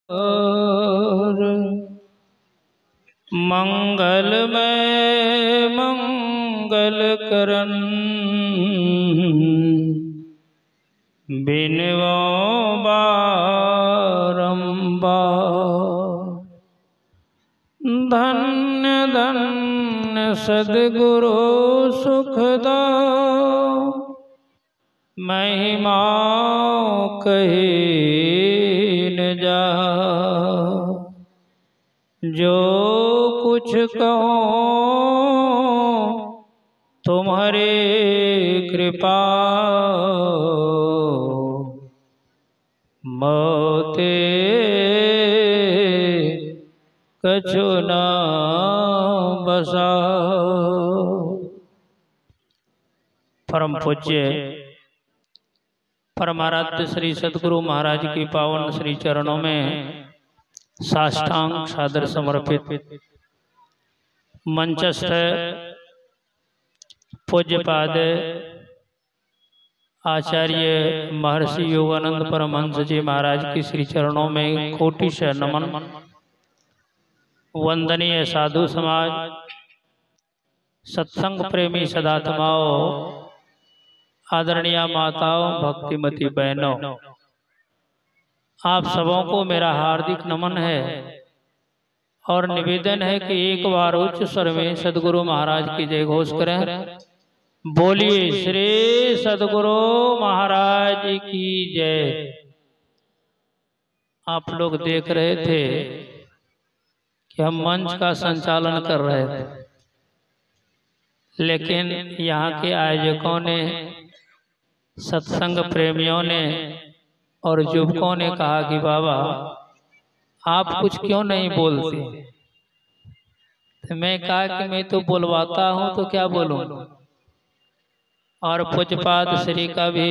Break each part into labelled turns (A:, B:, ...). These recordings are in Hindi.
A: और मंगलमय मंगल करन बिनवो बारंबार। धन्य धन्य सद्गुरु सुखदा महिमा कही न जा। जो कुछ कहो तुम्हारे कृपा मोते कछु न बसा। परम पूज्य परमाराध्य श्री सद्गुरु महाराज की पावन श्री चरणों में साष्टांग सादर समर्पित मंचस्थ पूज्यपाद आचार्य महर्षि योगानंद परमहंस जी महाराज की श्री चरणों में कोटि से नमन। वंदनीय साधु समाज, सत्संग प्रेमी सदात्माओं, आदरणीय माताओं, भक्तिमती बहनों, आप सबों को मेरा हार्दिक नमन है और निवेदन है कि एक बार उच्च स्वर में सद्गुरु महाराज की जय घोष करें। बोलिए श्री सद्गुरु महाराज की जय। आप लोग देख रहे थे कि हम मंच का संचालन कर रहे थे, लेकिन यहाँ के आयोजकों ने, सत्संग प्रेमियों ने और युवकों ने कहा कि बाबा आप कुछ क्यों नहीं बोलते। तो मैं कहा कि मैं तो बुलवाता हूँ तो क्या बोलूँ। और पूज्यपाद श्री का भी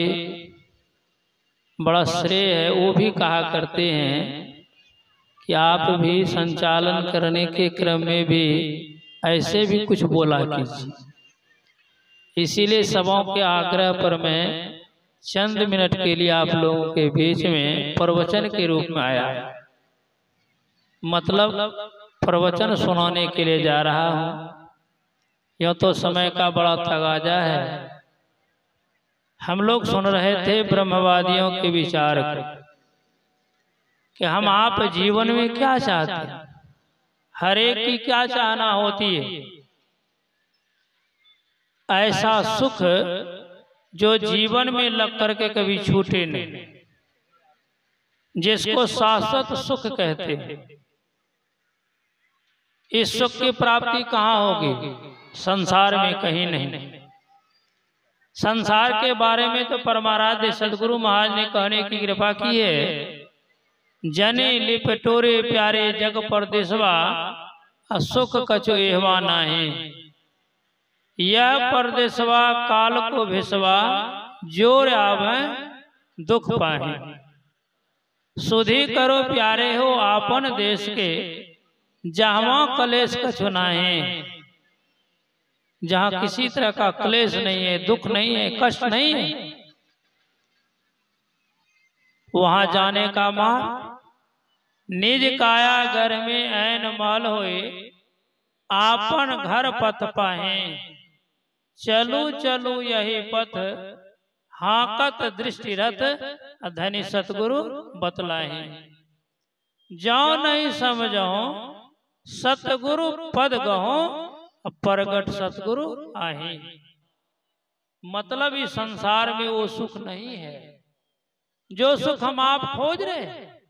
A: बड़ा श्रेय है। वो भी कहा करते हैं कि आप भी संचालन करने के क्रम में भी ऐसे भी कुछ बोला कीजिए। इसीलिए सबों के आग्रह पर मैं चंद मिनट के लिए आप लोगों के बीच में प्रवचन के रूप में आया, मतलब प्रवचन सुनाने के लिए जा रहा हूँ। यह तो समय का बड़ा तगाजा है। हम लोग सुन रहे थे ब्रह्मवादियों के विचार कि हम आप जीवन में क्या चाहते हैं, हर एक की क्या चाहना होती है। ऐसा सुख जो जीवन में लग करके कभी छूटे नहीं, जिसको शाश्वत सुख कहते हैं। इस सुख की प्राप्ति कहाँ होगी? संसार में कहीं नहीं। संसार के बारे में तो परमाराध्य सद्गुरु महाराज ने कहने की कृपा की है। जने लिपटोरे प्यारे जग परदेसवा सुख कछु एहवा नाहि। यह परदेसवा काल को भिसवा जोर आवे दुख पाहि। सुधी करो प्यारे हो आपन देश के जहाँ कलेश कछु नाहि। जहाँ किसी तरह का क्लेश नहीं है, दुख नहीं है, कष्ट नहीं है, वहां जाने का मार्ग निज काया घर में ऐन माल होए आपन घर पथ पाहे। चलू चलू यही पथ हाकत दृष्टि रथ धनी सतगुरु बतलाहे। जाओ नहीं समझो सतगुरु पद गहो प्रगट सतगुरु आहे। मतलब इस संसार में वो सुख नहीं है जो सुख हम आप खोज रहे हैं,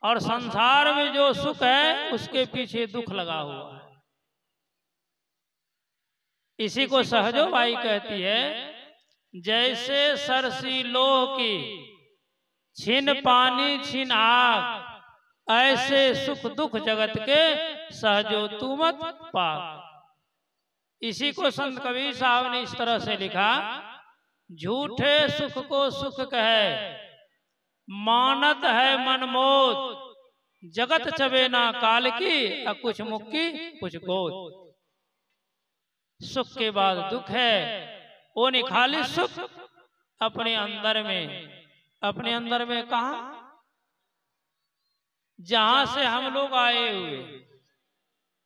A: और संसार में जो सुख है उसके पीछे दुख लगा हुआ है। इसी को सहजो बाई कहती है, जैसे सरसी लोह की छिन पानी छिन आग, ऐसे सुख दुख जगत के सहजो तू मत पाग। इसी को संत कबीर साहब ने इस तरह से लिखा, झूठे सुख को सुख कहे मानत है मनमोद। जगत चबे ना काल की कुछ मुक्की कुछ गोद। सुख के बाद दुख है, वो नहीं खाली सुख अपने अंदर में कहा जहां से हम लोग आए हुए।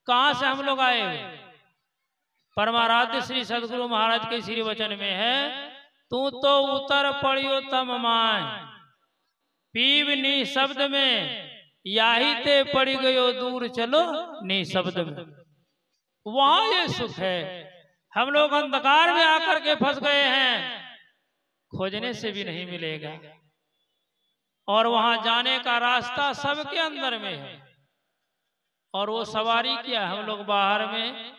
A: कहां से हम लोग आए हुए? परमाराध्य श्री सदगुरु महाराज के श्री वचन में है, तू तो उतर पड़ियो तम माय, पीव नी शब्द में, याही ते पड़ी गयो दूर चलो नी शब्द में। वहां ये सुख है। हम लोग अंधकार में आकर के फंस गए हैं, खोजने से भी नहीं मिलेगा। और वहां जाने का रास्ता सबके अंदर में है। और वो सवारी क्या, हम लोग बाहर में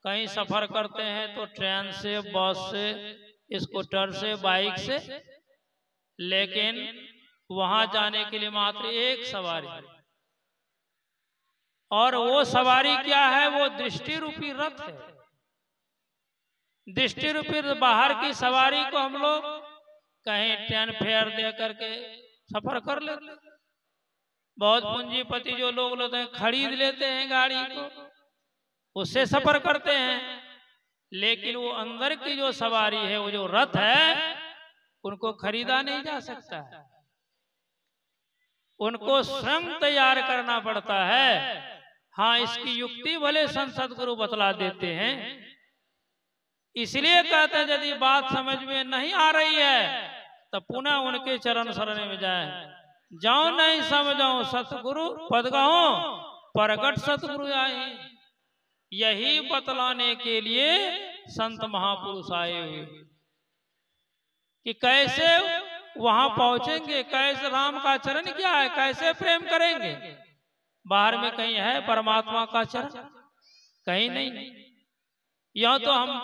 A: कहीं सफर करते हैं तो ट्रेन से, बस से, स्कूटर से, बाइक से, लेकिन वहां जाने के लिए मात्र एक सवारी। और वो सवारी क्या है? वो दृष्टि रूपी रथ है। दृष्टि रूपी बाहर की सवारी को हम लोग कहीं ट्रेन फेयर दे करके सफर कर लेते। बहुत पूंजीपति जो लोग लेते हैं, खरीद लेते हैं गाड़ी को, उससे सफर करते हैं। लेकिन वो अंदर की जो सवारी है, वो जो रथ है, उनको खरीदा नहीं जा सकता। उनको स्वयं तैयार करना पड़ता है। हाँ, इसकी युक्ति भले संत सद्गुरु बतला देते हैं। इसलिए कहते हैं यदि बात समझ में नहीं आ रही है तो पुनः उनके चरण शरण में जाए। जाओ नहीं समझाओ सतगुरु पद गाओ, प्रगट सतगुरु आए। यही बतलाने के लिए संत महापुरुष आए हुए कि कैसे वहां पहुंचेंगे, कैसे राम का चरण क्या है, कैसे प्रेम करेंगे। बाहर में कहीं है परमात्मा का चरण? कहीं नहीं। यह तो हम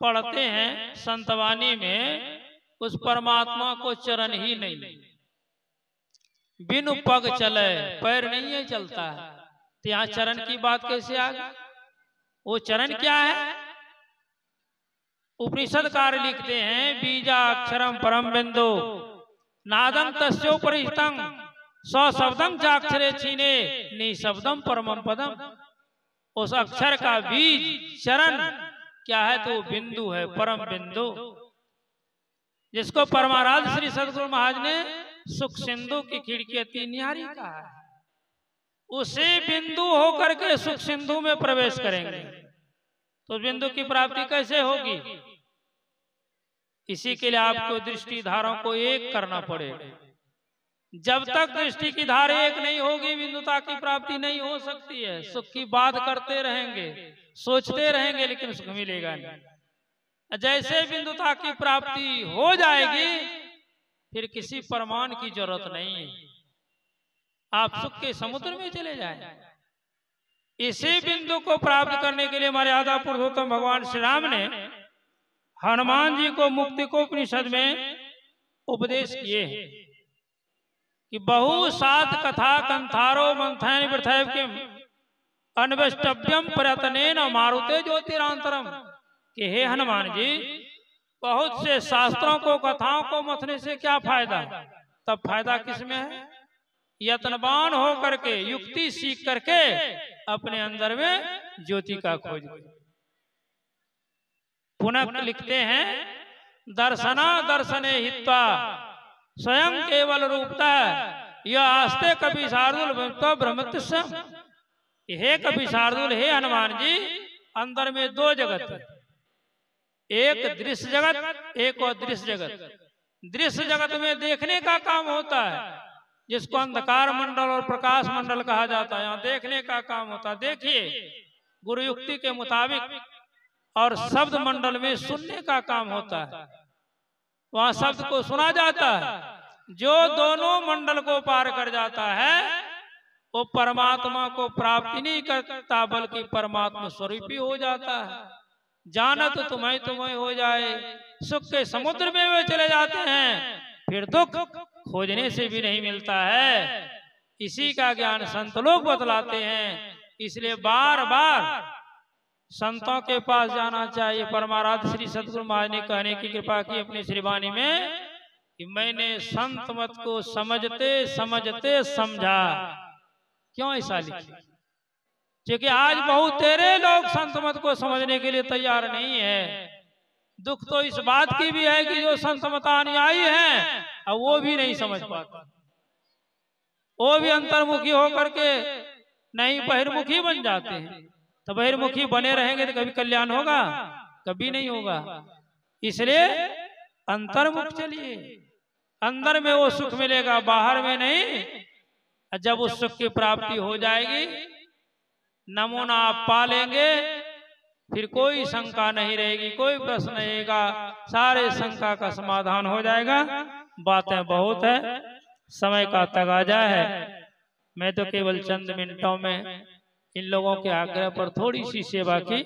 A: पढ़ते हैं संतवानी में, उस परमात्मा को चरण ही नहीं। बिनु पग चले, पैर नहीं है चलता है, तो यहाँ चरण की बात कैसे आ गई? वो चरण क्या है? उपनिषदकार लिखते हैं, बीजा अक्षरम परम बिंदु नादम तस्योपरिष्टं सशब्दं चाक्षरे छीने निशब्दं परमं पदम। उस अक्षर का बीज चरण क्या है? तो बिंदु है, परम बिंदु, जिसको परमाराध्य श्री सद्गुरु महाराज ने सुख सिंधु की खिड़की तीन न्यारी कहा है। उसी बिंदु होकर के सुख सिंधु में प्रवेश करेंगे तो बिंदु की प्राप्ति कैसे होगी? इसी के लिए आपको दृष्टि धारों को एक करना पड़ेगा। जब तक दृष्टि की धार एक नहीं होगी, बिंदुता की प्राप्ति नहीं हो सकती है। सुख की बात करते रहेंगे, सोचते रहेंगे, लेकिन सुख मिलेगा नहीं। जैसे बिंदुता की प्राप्ति हो जाएगी, फिर किसी प्रमाण की जरूरत नहीं है, आप सुख के समुद्र में चले जाएं। इसी बिंदु को प्राप्त करने के लिए हमारे आदा पुरुषोत्तम भगवान श्री राम ने हनुमान जी को मुक्ति को उपनिषद में उपदेश किए हैं कि बहु सात कथा कंथारो मंथन वृथैव किम अन्वेष्टव्यम प्रयत्नेन मारुते ज्योतिरांतरम। कि हे हनुमान जी, बहुत से शास्त्रों को, कथाओं को मथने से क्या फायदा? तब फायदा किसमें है? यत्नवान हो करके, युक्ति सीख करके अपने अंदर में ज्योति का खोज। पुनः लिखते हैं, दर्शना दर्शने हित्वा स्वयं केवल रूपता यह आस्ते कभी शार्दुल ब्रह्मत्व। हे कभी शार्दुल, हे हनुमान जी, अंदर में दो जगत है, एक दृश्य जगत, एक और दृश्य जगत। दृश्य जगत में देखने का काम होता है, जिसको अंधकार मंडल और प्रकाश मंडल कहा जाता है। यहाँ देखने का काम होता है, देखिए गुरु युक्ति के मुताबिक। और शब्द मंडल में सुनने का काम होता है, वहां शब्द को सुना जाता है। जो दोनों मंडल को पार कर जाता है वो परमात्मा को प्राप्ति नहीं करता, बल्कि परमात्मा स्वरूप ही हो जाता है। जानत तुम्हें तुम्हें हो जाए, सुख के समुद्र में वे चले जाते हैं, फिर दुख खोजने से भी नहीं मिलता है। इसी का ज्ञान संत लोग बतलाते हैं। इसलिए बार बार संतों के पास जाना चाहिए। परमाराध्य श्री सद्गुरु महाराज ने कहने की कृपा की अपनी श्रीवाणी में कि मैंने संत मत को समझते समझते समझा। क्यों ऐसा लिखा? क्योंकि आज बहुत तेरे लोग संत मत को समझने के लिए तैयार नहीं है। दुख तो इस बात की भी है कि जो संत मत अनुयायी हैं अब वो भी नहीं समझ पाते। वो भी अंतर्मुखी होकर के नहीं बहिर्मुखी बन जाते हैं। तो बहिर्मुखी बने रहेंगे तो कभी कल्याण होगा? कभी नहीं होगा। इसलिए अंतर्मुख चलिए, अंदर में वो सुख मिलेगा, बाहर में नहीं। जब उस सुख की प्राप्ति हो जाएगी, नमूना आप पा लेंगे, फिर कोई शंका नहीं रहेगी, कोई प्रश्न नहीं रहेगा, सारे शंका का समाधान हो जाएगा। बातें बहुत है, समय का तगाजा है। मैं तो केवल चंद मिनटों में इन लोगों के आग्रह पर थोड़ी सी सेवा की